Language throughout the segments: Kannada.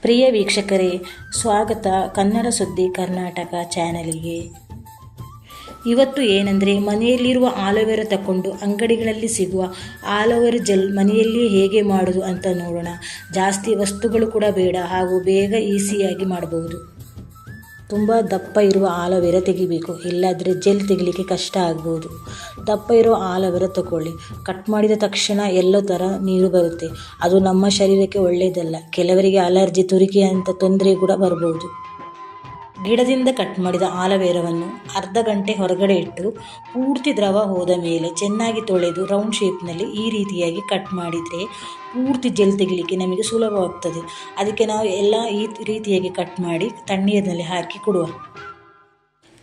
ಪ್ರಿಯ ವೀಕ್ಷಕರೇ, ಸ್ವಾಗತ ಕನ್ನಡ ಸುದ್ದಿ ಕರ್ನಾಟಕ ಚಾನಲಿಗೆ. ಇವತ್ತು ಏನಂದರೆ, ಮನೆಯಲ್ಲಿರುವ ಆಲೋವೆರಾ ತಗೊಂಡು ಅಂಗಡಿಗಳಲ್ಲಿ ಸಿಗುವ ಆಲೋವೆರಾ ಜೆಲ್ ಮನೆಯಲ್ಲಿಯೇ ಹೇಗೆ ಮಾಡೋದು ಅಂತ ನೋಡೋಣ. ಜಾಸ್ತಿ ವಸ್ತುಗಳು ಕೂಡ ಬೇಡ ಹಾಗೂ ಬೇಗ ಈಸಿಯಾಗಿ ಮಾಡಬಹುದು. ತುಂಬ ದಪ್ಪ ಇರುವ ಆಲೋವೆರಾ ತೆಗಿಬೇಕು, ಇಲ್ಲಾದರೆ ಜೆಲ್ ತೆಗಿಲಿಕ್ಕೆ ಕಷ್ಟ ಆಗ್ಬೋದು. ದಪ್ಪ ಇರೋ ಆಲೋವೆರಾ ತಗೊಳ್ಳಿ. ಕಟ್ ಮಾಡಿದ ತಕ್ಷಣ ಎಲ್ಲೋ ಥರ ನೀರು ಬರುತ್ತೆ, ಅದು ನಮ್ಮ ಶರೀರಕ್ಕೆ ಒಳ್ಳೆಯದಲ್ಲ. ಕೆಲವರಿಗೆ ಅಲರ್ಜಿ, ತುರಿಕೆ ಅಂತ ತೊಂದರೆ ಕೂಡ ಬರ್ಬೋದು. ಗಿಡದಿಂದ ಕಟ್ ಮಾಡಿದ ಆಲೋವೆರಾವನ್ನು ಅರ್ಧ ಗಂಟೆ ಹೊರಗಡೆ ಇಟ್ಟು ಪೂರ್ತಿ ದ್ರವ ಹೋದ ಮೇಲೆ ಚೆನ್ನಾಗಿ ತೊಳೆದು ರೌಂಡ್ ಶೇಪ್ನಲ್ಲಿ ಈ ರೀತಿಯಾಗಿ ಕಟ್ ಮಾಡಿದರೆ ಪೂರ್ತಿ ಜೆಲ್ ತೆಗಿಲಿಕ್ಕೆ ನಮಗೆ ಸುಲಭವಾಗ್ತದೆ. ಅದಕ್ಕೆ ನಾವು ಎಲ್ಲ ಈ ರೀತಿಯಾಗಿ ಕಟ್ ಮಾಡಿ ತಣ್ಣೀರಿನಲ್ಲಿ ಹಾಕಿ ಕೊಡುವ.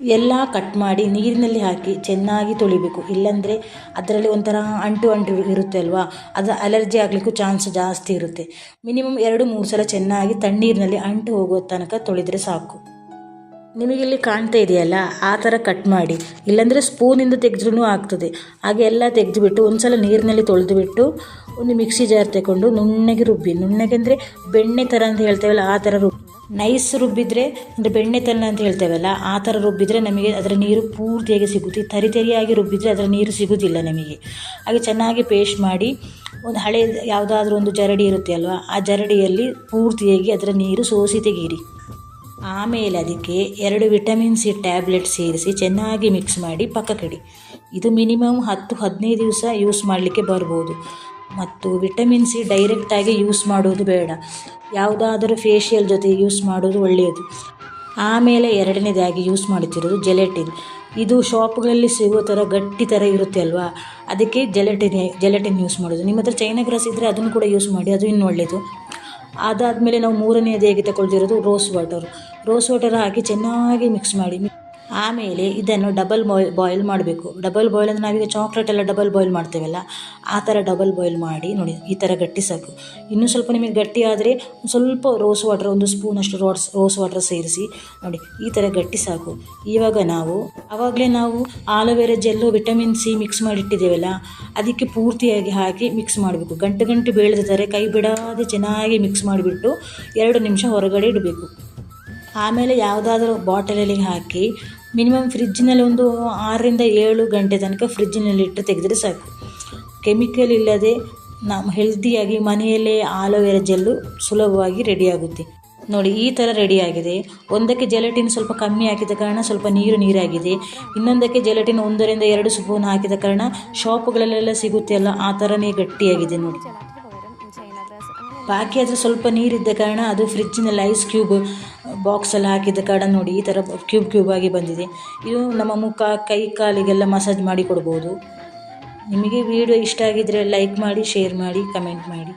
ಎಲ್ಲ ಕಟ್ ಮಾಡಿ ನೀರಿನಲ್ಲಿ ಹಾಕಿ ಚೆನ್ನಾಗಿ ತೊಳಿಬೇಕು, ಇಲ್ಲಾಂದರೆ ಅದರಲ್ಲಿ ಒಂಥರ ಅಂಟು ಇರುತ್ತೆ ಅಲ್ವಾ, ಅದು ಅಲರ್ಜಿ ಆಗಲಿಕ್ಕೂ ಚಾನ್ಸ್ ಜಾಸ್ತಿ ಇರುತ್ತೆ. ಮಿನಿಮಮ್ 2-3 ಸಲ ಚೆನ್ನಾಗಿ ತಣ್ಣೀರಿನಲ್ಲಿ ಅಂಟು ಹೋಗೋ ತನಕ ತೊಳೆದರೆ ಸಾಕು. ನಿಮಗಿಲ್ಲಿ ಕಾಣ್ತಾ ಇದೆಯಲ್ಲ, ಆ ಥರ ಕಟ್ ಮಾಡಿ, ಇಲ್ಲಾಂದರೆ ಸ್ಪೂನಿಂದ ತೆಗೆದ್ರೂ ಆಗ್ತದೆ. ಹಾಗೆ ಎಲ್ಲ ತೆಗೆದುಬಿಟ್ಟು ಒಂದು ಸಲ ನೀರಿನಲ್ಲಿ ತೊಳೆದುಬಿಟ್ಟು ಒಂದು ಮಿಕ್ಸಿ ಜಾರ್ ತಗೊಂಡು ನುಣ್ಣಗೆ ರುಬ್ಬಿ. ನುಣ್ಣಗೆ ಅಂದರೆ ಬೆಣ್ಣೆ ಥರ ಅಂತ ಹೇಳ್ತೇವಲ್ಲ ಆ ಥರ ರುಬ್ಬಿ. ನೈಸ್ ರುಬ್ಬಿದರೆ ಅಂದರೆ ಬೆಣ್ಣೆ ಥರ ಅಂತ ಹೇಳ್ತೇವಲ್ಲ ಆ ಥರ ರುಬ್ಬಿದರೆ ನಮಗೆ ಅದರ ನೀರು ಪೂರ್ತಿಯಾಗಿ ಸಿಗುತ್ತೆ. ತರಿಯಾಗಿ ರುಬ್ಬಿದರೆ ಅದರ ನೀರು ಸಿಗೋದಿಲ್ಲ ನಮಗೆ. ಹಾಗೆ ಚೆನ್ನಾಗಿ ಪೇಸ್ಟ್ ಮಾಡಿ ಒಂದು ಹಳೆ ಯಾವುದಾದ್ರೂ ಒಂದು ಜರಡಿ ಇರುತ್ತೆ ಅಲ್ವಾ, ಆ ಜರಡಿಯಲ್ಲಿ ಪೂರ್ತಿಯಾಗಿ ಅದರ ನೀರು ಸೋಸಿ ತೆಗೀರಿ. ಆಮೇಲೆ ಅದಕ್ಕೆ 2 ವಿಟಮಿನ್ ಸಿ ಟ್ಯಾಬ್ಲೆಟ್ ಸೇರಿಸಿ ಚೆನ್ನಾಗಿ ಮಿಕ್ಸ್ ಮಾಡಿ ಪಕ್ಕಕ್ಕಿಡಿ. ಇದು ಮಿನಿಮಮ್ 10-15 ದಿವಸ ಯೂಸ್ ಮಾಡಲಿಕ್ಕೆ ಬರ್ಬೋದು. ಮತ್ತು ವಿಟಮಿನ್ ಸಿ ಡೈರೆಕ್ಟಾಗಿ ಯೂಸ್ ಮಾಡೋದು ಬೇಡ, ಯಾವುದಾದರೂ ಫೇಶಿಯಲ್ ಜೊತೆ ಯೂಸ್ ಮಾಡೋದು ಒಳ್ಳೆಯದು. ಆಮೇಲೆ ಎರಡನೇದಾಗಿ ಯೂಸ್ ಮಾಡುತ್ತಿರೋದು ಜೆಲೆಟಿನ್. ಇದು ಶಾಪ್ಗಳಲ್ಲಿ ಸಿಗೋ ಥರ ಗಟ್ಟಿ ಥರ ಇರುತ್ತೆ ಅಲ್ವಾ, ಅದಕ್ಕೆ ಜೆಲೆಟಿನ್ ಯೂಸ್ ಮಾಡೋದು. ನಿಮ್ಮ ಹತ್ರ ಚೈನಾ ಗ್ರಾಸ್ ಇದ್ದರೆ ಅದನ್ನು ಕೂಡ ಯೂಸ್ ಮಾಡಿ, ಅದು ಇನ್ನೂ ಒಳ್ಳೆಯದು. ಅದಾದಮೇಲೆ ನಾವು ಮೂರನೆಯದಾಗಿ ತಗೊಳ್ತಿರೋದು ರೋಸ್ ವಾಟರ್ ಹಾಕಿ ಚೆನ್ನಾಗಿ ಮಿಕ್ಸ್ ಮಾಡಿ. ಆಮೇಲೆ ಇದನ್ನು ಡಬಲ್ ಬಾಯ್ಲ್ ಮಾಡಬೇಕು. ಡಬಲ್ ಬಾಯ್ಲ್ ಅಂದರೆ ನಾವೀಗ ಚಾಕ್ಲೇಟ್ ಎಲ್ಲ ಡಬಲ್ ಬಾಯ್ಲ್ ಮಾಡ್ತೇವಲ್ಲ, ಆ ಥರ ಡಬಲ್ ಬಾಯ್ಲ್ ಮಾಡಿ. ನೋಡಿ, ಈ ಥರ ಗಟ್ಟಿ ಸಾಕು. ಇನ್ನೂ ಸ್ವಲ್ಪ ನಿಮಗೆ ಗಟ್ಟಿ ಆದರೆ ಸ್ವಲ್ಪ ರೋಸ್ ವಾಟರ್, 1 ಸ್ಪೂನಷ್ಟು ರೋಸ್ ವಾಟರ್ ಸೇರಿಸಿ. ನೋಡಿ, ಈ ಥರ ಗಟ್ಟಿ ಸಾಕು. ಇವಾಗ ಆವಾಗಲೇ ನಾವು aloe vera gel vitamin C mix ಮಾಡಿಟ್ಟಿದ್ದೇವಲ್ಲ, ಅದಕ್ಕೆ ಪೂರ್ತಿಯಾಗಿ ಹಾಕಿ ಮಿಕ್ಸ್ ಮಾಡಬೇಕು. ಗಂಟು ಬೇಳದ ಥರ ಕೈ ಬಿಡಾದೆ ಚೆನ್ನಾಗಿ ಮಿಕ್ಸ್ ಮಾಡಿಬಿಟ್ಟು 2 ನಿಮಿಷ ಹೊರಗಡೆ ಇಡಬೇಕು. ಆಮೇಲೆ ಯಾವುದಾದ್ರೂ ಬಾಟಲಲ್ಲಿ ಹಾಕಿ ಮಿನಿಮಮ್ ಫ್ರಿಜ್ಜಿನಲ್ಲಿ ಒಂದು 6-7 ಗಂಟೆ ತನಕ ಫ್ರಿಜ್ಜಿನಲ್ಲಿ ಇಟ್ಟು ತೆಗೆದರೆ ಸಾಕು. ಕೆಮಿಕಲ್ ಇಲ್ಲದೆ ನಾವು ಹೆಲ್ದಿಯಾಗಿ ಮನೆಯಲ್ಲೇ ಆಲೋವೆರಾ ಜೆಲ್ಲು ಸುಲಭವಾಗಿ ರೆಡಿಯಾಗುತ್ತೆ. ನೋಡಿ, ಈ ಥರ ರೆಡಿಯಾಗಿದೆ. ಒಂದಕ್ಕೆ ಜೆಲಟಿನ್ ಸ್ವಲ್ಪ ಕಮ್ಮಿ ಹಾಕಿದ ಕಾರಣ ಸ್ವಲ್ಪ ನೀರಾಗಿದೆ. ಇನ್ನೊಂದಕ್ಕೆ ಜೆಲಟಿನ್ 1-2 ಸ್ಪೂನ್ ಹಾಕಿದ ಕಾರಣ ಶಾಪುಗಳಲ್ಲೆಲ್ಲ ಸಿಗುತ್ತೆ ಅಲ್ಲ, ಆ ಥರನೇ ಗಟ್ಟಿಯಾಗಿದೆ. ನೋಡಿ, ಬಾಕಿ ಆದರೆ ಸ್ವಲ್ಪ ನೀರಿದ್ದ ಕಾರಣ ಅದು ಫ್ರಿಜ್ಜಿನಲ್ಲಿ ಐಸ್ ಕ್ಯೂಬ್ ಬಾಕ್ಸಲ್ಲಿ ಹಾಕಿದ ಕಾರಣ ನೋಡಿ ಈ ಥರ ಕ್ಯೂಬ್ ಆಗಿ ಬಂದಿದೆ. ಇದು ನಮ್ಮ ಮುಖ, ಕೈ, ಕಾಲಿಗೆಲ್ಲ ಮಸಾಜ್ ಮಾಡಿ ಕೊಡ್ಬೋದು. ನಿಮಗೆ ವಿಡಿಯೋ ಇಷ್ಟ ಆಗಿದ್ದರೆ ಲೈಕ್ ಮಾಡಿ, ಶೇರ್ ಮಾಡಿ, ಕಮೆಂಟ್ ಮಾಡಿ.